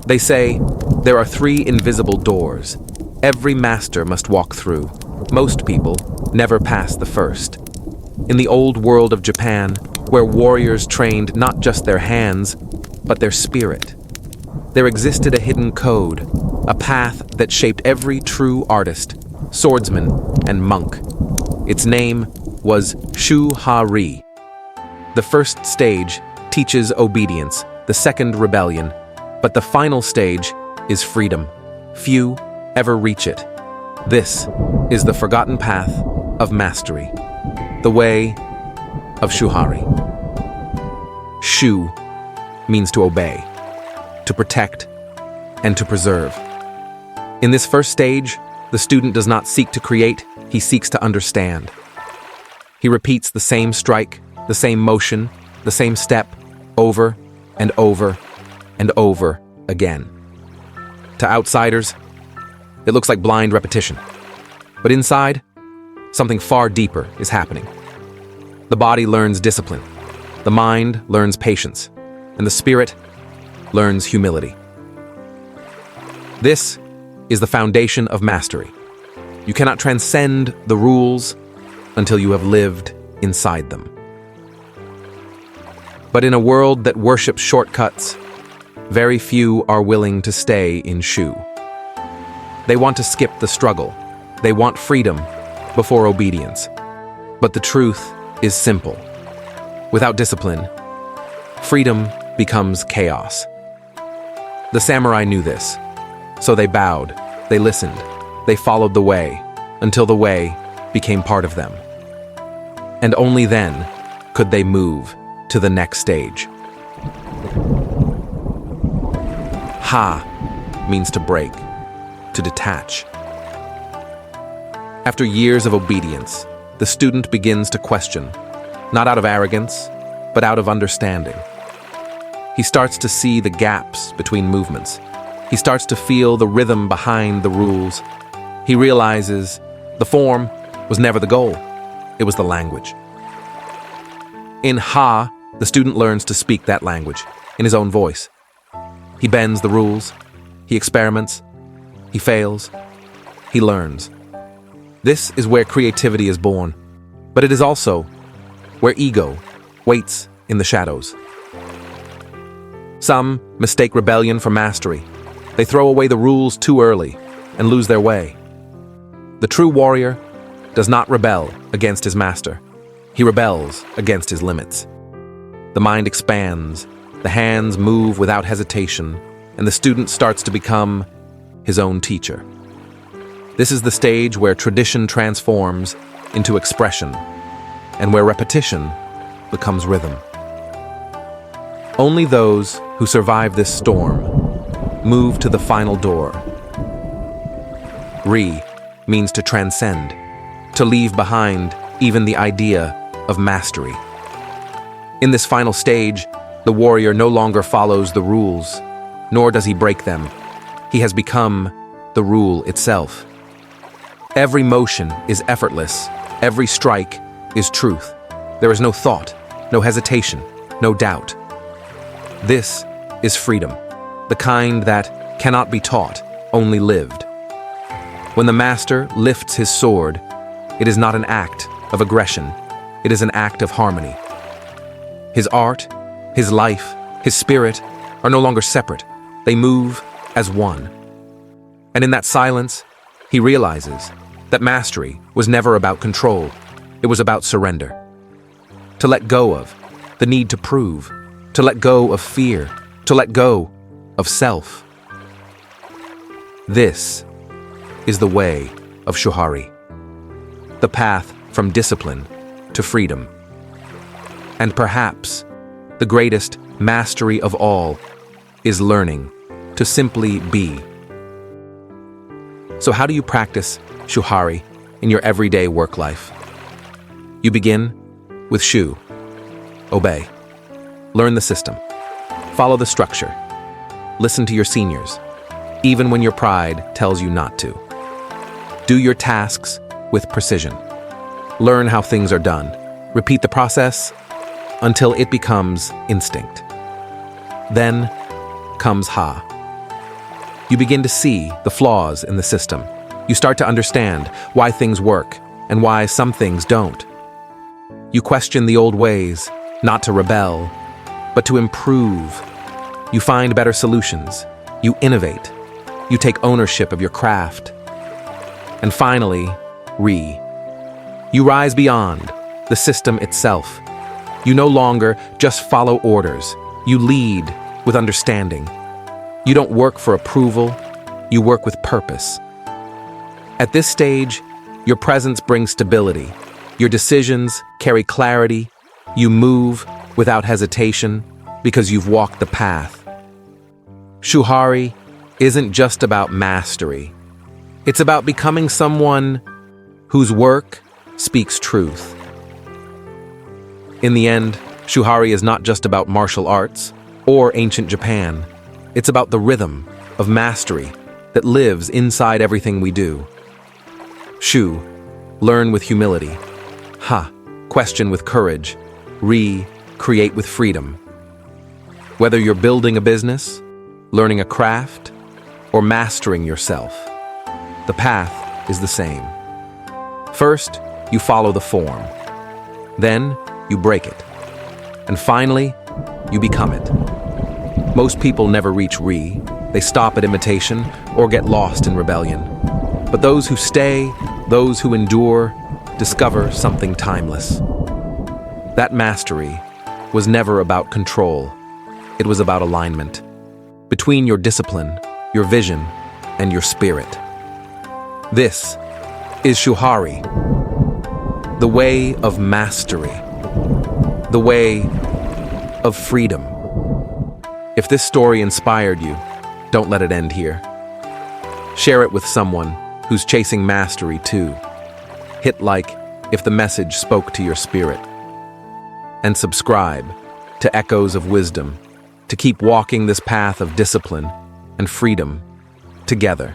They say there are 3 invisible doors every master must walk through. Most people never pass the first. In the old world of Japan, where warriors trained not just their hands, but their spirit, there existed a hidden code, a path that shaped every true artist, swordsman, and monk. Its name was Shuhari. The first stage teaches obedience, the second rebellion, but the final stage is freedom. Few ever reach it. This is the forgotten path of mastery, the way of Shuhari. Shu means to obey, to protect, and to preserve. In this first stage, the student does not seek to create, he seeks to understand. He repeats the same strike, the same motion, the same step, over and over and over again. To outsiders, it looks like blind repetition. But inside, something far deeper is happening. The body learns discipline, the mind learns patience, and the spirit learns humility. This is the foundation of mastery. You cannot transcend the rules until you have lived inside them. But in a world that worships shortcuts, very few are willing to stay in Shu. They want to skip the struggle. They want freedom before obedience. But the truth is simple. Without discipline, freedom becomes chaos. The samurai knew this, so they bowed, they listened, they followed the way, until the way became part of them. And only then could they move to the next stage. Ha means to break, to detach. After years of obedience, the student begins to question, not out of arrogance, but out of understanding. He starts to see the gaps between movements. He starts to feel the rhythm behind the rules. He realizes the form was never the goal, it was the language. In Ha, the student learns to speak that language in his own voice. He bends the rules, he experiments, he fails, he learns. This is where creativity is born, but it is also where ego waits in the shadows. Some mistake rebellion for mastery. They throw away the rules too early and lose their way. The true warrior does not rebel against his master. He rebels against his limits. The mind expands, the hands move without hesitation, and the student starts to become his own teacher. This is the stage where tradition transforms into expression, and where repetition becomes rhythm. Only those who survive this storm move to the final door. Ri means to transcend, to leave behind even the idea of mastery. In this final stage, the warrior no longer follows the rules, nor does he break them. He has become the rule itself. Every motion is effortless. Every strike is truth. There is no thought, no hesitation, no doubt. This is freedom, the kind that cannot be taught, only lived. When the master lifts his sword, it is not an act of aggression, it is an act of harmony. His art, his life, his spirit are no longer separate. They move as one. And in that silence, he realizes that mastery was never about control. It was about surrender. To let go of the need to prove, to let go of fear, to let go of self. This is the way of Shuhari, the path from discipline to freedom. And perhaps the greatest mastery of all is learning to simply be. So how do you practice Shuhari in your everyday work life? You begin with Shu. Obey. Learn the system. Follow the structure. Listen to your seniors, even when your pride tells you not to. Do your tasks with precision. Learn how things are done. Repeat the process until it becomes instinct. Then comes Ha. You begin to see the flaws in the system. You start to understand why things work and why some things don't. You question the old ways, not to rebel, but to improve. You find better solutions. You innovate. You take ownership of your craft. And finally, you rise beyond the system itself. You no longer just follow orders. You lead with understanding. You don't work for approval. You work with purpose. At this stage, your presence brings stability. Your decisions carry clarity. You move without hesitation because you've walked the path. Shuhari isn't just about mastery. It's about becoming someone whose work speaks truth. In the end, Shuhari is not just about martial arts or ancient Japan. It's about the rhythm of mastery that lives inside everything we do. Shu, learn with humility. Ha, question with courage. Ri, create with freedom. Whether you're building a business, learning a craft, or mastering yourself, the path is the same. First, you follow the form. Then, you break it. And finally, you become it. Most people never reach Ri. They stop at imitation or get lost in rebellion. But those who stay, those who endure, discover something timeless. That mastery was never about control. It was about alignment between your discipline, your vision, and your spirit. This is Shuhari, the way of mastery, the way of freedom. If this story inspired you, don't let it end here. Share it with someone who's chasing mastery too. Hit like if the message spoke to your spirit. And subscribe to Echoes of Wisdom to keep walking this path of discipline and freedom together.